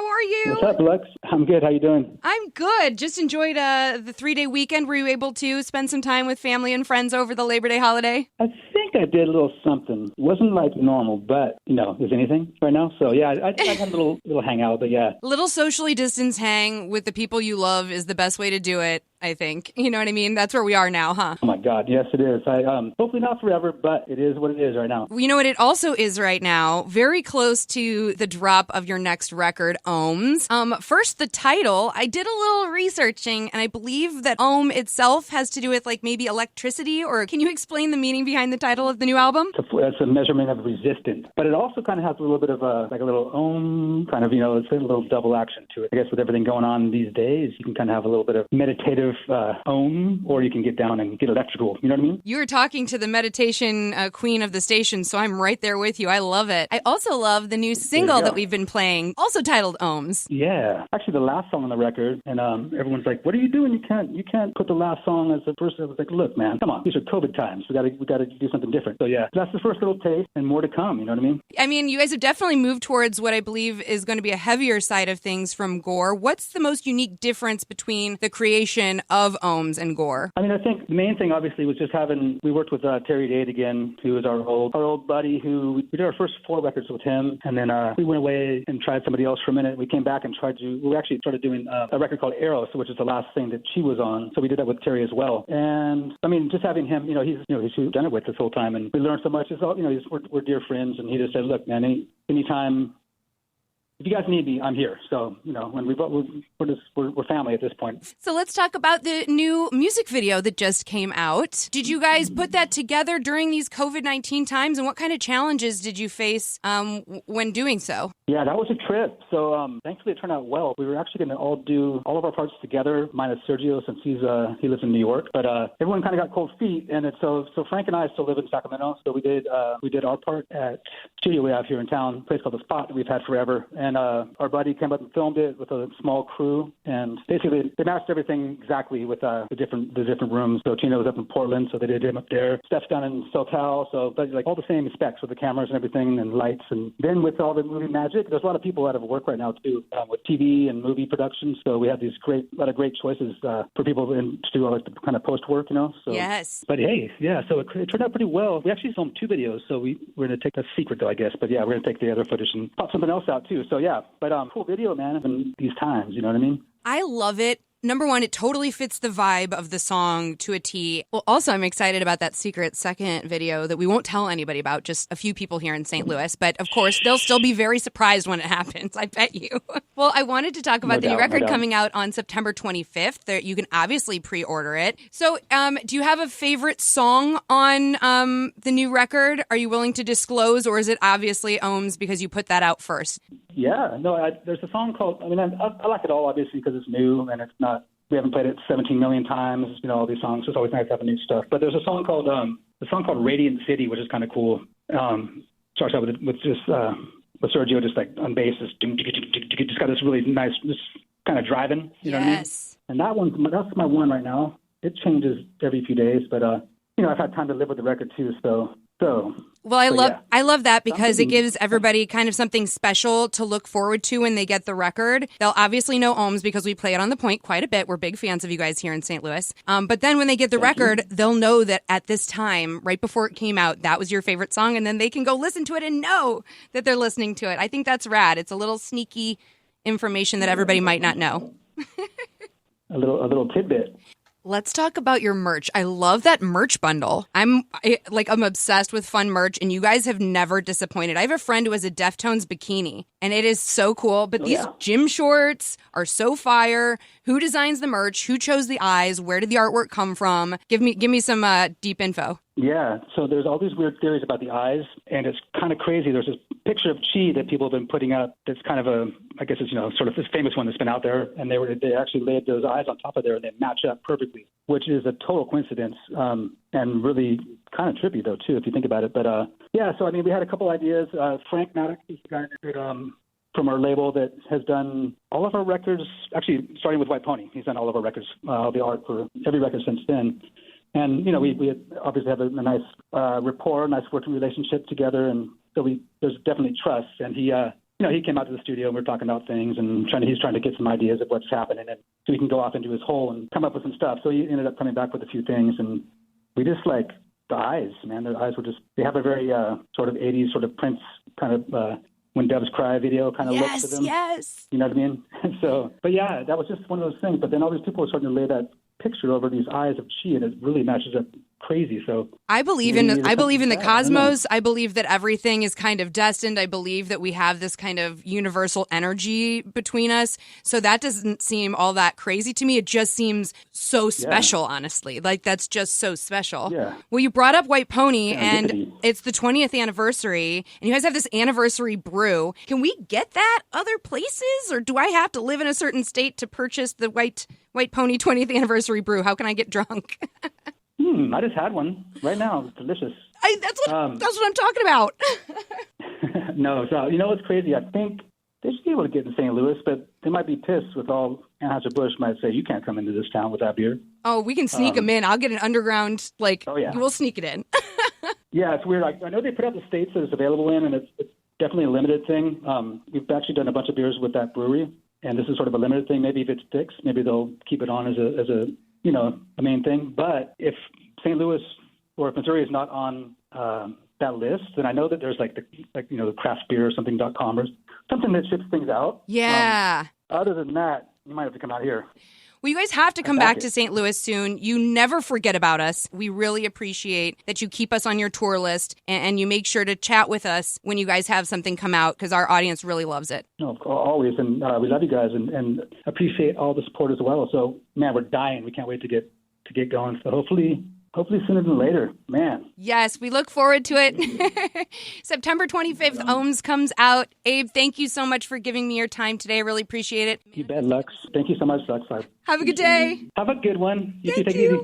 How are you? What's up, Lex? I'm good. How you doing? I'm good. Just enjoyed the 3-day weekend. Were you able to spend some time with family and friends over the Labor Day holiday? I think I did a little something. Wasn't like normal, but, is anything right now? So, yeah, I had a little hangout, but yeah. Little socially distanced hang with the people you love is the best way to do it, I think. You know what I mean? That's where we are now, huh? Oh, my God. Yes, it is. Hopefully not forever, but it is what it is right now. You know what it also is right now? Very close to the drop of your next record, Ohms. First, the title. I did a little researching, and I believe that Ohm itself has to do with, like, maybe electricity, or can you explain the meaning behind the title of the new album? It's a measurement of resistance, but it also kind of has a little bit of a little Ohm, kind of, it's a little double action to it. I guess with everything going on these days, you can kind of have a little bit of meditative Ohm, or you can get down and get electrical. You know what I mean? You were talking to the meditation queen of the station, so I'm right there with you. I love it. I also love the new single that we've been playing, also titled Ohms. Yeah, actually the last song on the record, and everyone's like, "What are you doing? You can't put the last song as the first." I was like, "Look, man, come on, these are COVID times. We got to do something different." So yeah, that's the first little taste, and more to come. You know what I mean? I mean, you guys have definitely moved towards what I believe is going to be a heavier side of things from Gore. What's the most unique difference between the creation of Ohms and Gore? I mean, I think the main thing obviously was just we worked with Terry Dade again, who was our old buddy. Who we did our first 4 records with him, and then we went away and tried somebody else for a minute. We came back and we actually started doing a record called Eros, which is the last thing that she was on. So we did that with Terry as well. And I mean, just having him, he's done it with this whole time, and we learned so much. It's all, we're dear friends, and he just said, "Look, man, anytime. If you guys need me, I'm here." So, when we're family at this point. So let's talk about the new music video that just came out. Did you guys put that together during these COVID-19 times, and what kind of challenges did you face when doing so? Yeah, that was a trip. So thankfully it turned out well. We were actually going to all do all of our parts together, minus Sergio, since he lives in New York. But everyone kind of got cold feet, and so Frank and I still live in Sacramento. So we did our part at studio we have here in town, a place called The Spot that we've had forever. And our buddy came up and filmed it with a small crew, and basically they matched everything exactly with the different rooms. So Tina was up in Portland, so they did him up there. Steph's down in SoCal, so like all the same specs with the cameras and everything and lights. And then with all the movie magic, there's a lot of people out of work right now too with TV and movie production. So we have these a lot of great choices for people to do all the kind of post work, So, yes. But hey, yeah, so it turned out pretty well. We actually filmed 2 videos, so we're going to take a secret though, I guess. But yeah, we're going to take the other footage and pop something else out too. So yeah, but cool video, man, in these times, you know what I mean? I love it. Number one, it totally fits the vibe of the song to a T. Well, also, I'm excited about that secret second video that we won't tell anybody about, just a few people here in St. Louis. But, of course, they'll still be very surprised when it happens, I bet you. Well, I wanted to talk about the new record coming out on September 25th. You can obviously pre-order it. So do you have a favorite song on the new record? Are you willing to disclose, or is it obviously Ohms because you put that out first? Yeah, no, there's a song called, I like it all, obviously, because it's new and it's not, we haven't played it 17 million times, all these songs. It's always nice to have new stuff. But there's a song called Radiant City, which is kind of cool. Starts out with just, with Sergio just like on bass, just got this really nice, just kind of driving, you know what I mean? And that's my one right now. It changes every few days, but, I've had time to live with the record too, so. Well, I love that because it gives everybody kind of something special to look forward to when they get the record. They'll obviously know Ohms because we play it on The Point quite a bit. We're big fans of you guys here in St. Louis. But then when they get the record, they'll know that at this time, right before it came out, that was your favorite song, and then they can go listen to it and know that they're listening to it. I think that's rad. It's a little sneaky information that everybody might not know. A little tidbit. Let's talk about your merch. I love that merch bundle. I'm obsessed with fun merch, and you guys have never disappointed. I have a friend who has a Deftones bikini, and it is so cool. But these gym shorts are so fire. Who designs the merch? Who chose the eyes? Where did the artwork come from? Give me some deep info. Yeah, so there's all these weird theories about the eyes, and it's kind of crazy. There's this picture of Chi that people have been putting up that's kind of I guess it's, sort of this famous one that's been out there, and they actually laid those eyes on top of there, and they match up perfectly, which is a total coincidence, and really kind of trippy, though, too, if you think about it. But, so, we had a couple ideas. Frank Maddox is the guy that from our label that has done all of our records, actually starting with White Pony. He's done all of our records, all the art for every record since then. And, we obviously have a nice rapport, nice working relationship together. And so there's definitely trust. And he he came out to the studio and we were talking about things and he's trying to get some ideas of what's happening, and so he can go off into his hole and come up with some stuff. So he ended up coming back with a few things, and we just like the eyes, man. The eyes were just, they have a very sort of 80s sort of Prince kind of When Doves Cry video kind of look to them. Yes. You know what I mean? So, but yeah, that was just one of those things. But then all these people were starting to lay that picture over these eyes of chi, and it really matches up crazy. So I believe in the cosmos. I believe that everything is kind of destined. I believe that we have this kind of universal energy between us. So that doesn't seem all that crazy to me. It just seems so special, honestly. Like, that's just so special. Yeah. Well, you brought up White Pony, and it's the 20th anniversary, and you guys have this anniversary brew. Can we get that other places, or do I have to live in a certain state to purchase the White Pony 20th anniversary brew? How can I get drunk? I just had one right now. It's delicious. That's what I'm talking about. No, so you know what's crazy? I think they should be able to get in St. Louis, but they might be pissed with all Anheuser-Busch might say, you can't come into this town with that beer. Oh, we can sneak them in. I'll get an underground, we'll sneak it in. Yeah, it's weird. I know they put out the states that it's available in, and it's definitely a limited thing. We've actually done a bunch of beers with that brewery, and this is sort of a limited thing. Maybe if it sticks, maybe they'll keep it on as a main thing. But if St. Louis or if Missouri is not on that list, then I know that there's the craft beer or something.com or something that ships things out. Yeah. Other than that, you might have to come out here. Well, you guys have to come back to St. Louis soon. You never forget about us. We really appreciate that you keep us on your tour list, and you make sure to chat with us when you guys have something come out, because our audience really loves it. No, always. And we love you guys and appreciate all the support as well. So, man, we're dying. We can't wait to get going. So hopefully sooner than later, man. Yes, we look forward to it. September 25th, Ohms comes out. Abe, thank you so much for giving me your time today. I really appreciate it. You bet, Lux. Thank you so much, Lux. Have a good day. Have a good one. Thank you.